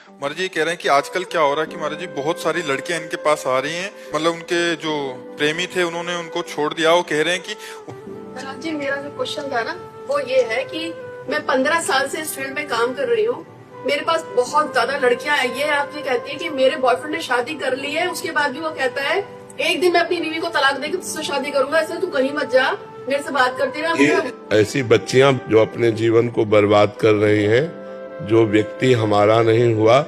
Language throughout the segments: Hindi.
महाराज जी कह रहे हैं कि आजकल क्या हो रहा है कि महाराज जी बहुत सारी लड़कियां इनके पास आ रही हैं, मतलब उनके जो प्रेमी थे उन्होंने उनको छोड़ दिया। वो कह रहे हैं कि महाराज जी मेरा जो क्वेश्चन था ना वो ये है कि मैं 15 साल से इस फील्ड में काम कर रही हूँ। मेरे पास बहुत ज्यादा लड़कियां आई है। आप ये कहती है कि मेरे बॉयफ्रेंड ने शादी कर ली है, उसके बाद भी वो कहता है एक दिन मैं अपनी बीवी को तलाक देकर तुझसे शादी करूंगा, इसलिए तू कहीं मत जा, मेरे से बात करती रहा। ऐसी बच्चियां जो अपने जीवन को बर्बाद कर रही हैं, जो व्यक्ति हमारा नहीं हुआ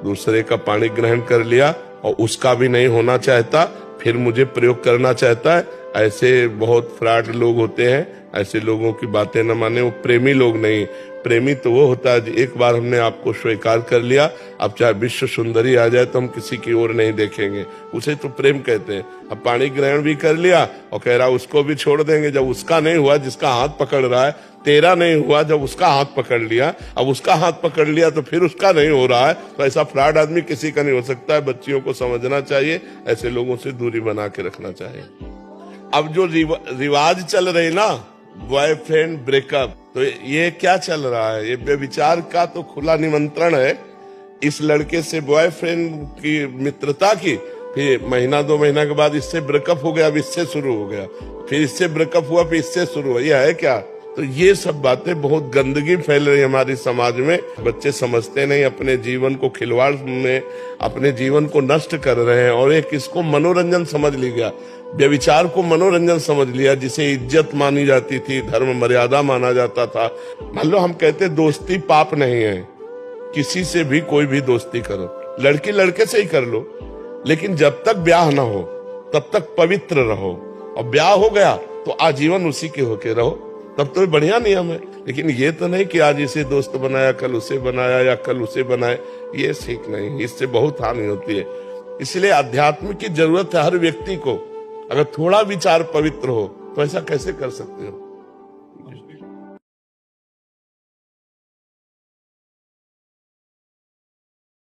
दूसरे का पानी ग्रहण कर लिया और उसका भी नहीं होना चाहता, फिर मुझे प्रयोग करना चाहता है, ऐसे बहुत फ्रॉड लोग होते हैं। ऐसे लोगों की बातें न माने, वो प्रेमी लोग नहीं। प्रेमी तो वो होता है एक बार हमने आपको स्वीकार कर लिया, अब चाहे विश्व सुंदरी आ जाए तो हम किसी की ओर नहीं देखेंगे, उसे तो प्रेम कहते हैं। अब पानी ग्रहण भी कर लिया और कह रहा उसको भी छोड़ देंगे। जब उसका नहीं हुआ, जिसका हाथ पकड़ रहा है, तेरा नहीं हुआ, जब उसका हाथ पकड़ लिया, अब उसका हाथ पकड़ लिया तो फिर उसका नहीं हो रहा है, तो ऐसा फ्रॉड आदमी किसी का नहीं हो सकता है। बच्चियों को समझना चाहिए, ऐसे लोगों से दूरी बना के रखना चाहिए। अब जो रिवाज चल रही ना, बॉयफ्रेंड ब्रेकअप, तो ये क्या चल रहा है? ये व्यभिचार का तो खुला निमंत्रण है। इस लड़के से बॉयफ्रेंड की मित्रता की, फिर महीना 2 महीना के बाद इससे ब्रेकअप हो गया, अब इससे शुरू हो गया, फिर इससे ब्रेकअप हुआ, फिर इससे शुरू हुआ। ये है क्या? तो ये सब बातें, बहुत गंदगी फैल रही है हमारी समाज में। बच्चे समझते नहीं, अपने जीवन को खिलवाड़ में अपने जीवन को नष्ट कर रहे हैं। और एक इसको मनोरंजन समझ लिया, व्यभिचार को मनोरंजन समझ लिया, जिसे इज्जत मानी जाती थी, धर्म मर्यादा माना जाता था। मान लो हम कहते दोस्ती पाप नहीं है, किसी से भी कोई भी दोस्ती करो, लड़की लड़के से ही कर लो, लेकिन जब तक ब्याह ना हो तब तक पवित्र रहो। और ब्याह हो गया तो आजीवन उसी के होके रहो, तब तो बढ़िया नियम है। लेकिन ये तो नहीं कि आज इसे दोस्त बनाया, कल उसे बनाया, या कल उसे बनाए, ये ठीक नहीं। इससे बहुत हानि होती है। इसलिए अध्यात्म की जरूरत है हर व्यक्ति को। अगर थोड़ा विचार पवित्र हो तो ऐसा कैसे कर सकते हो?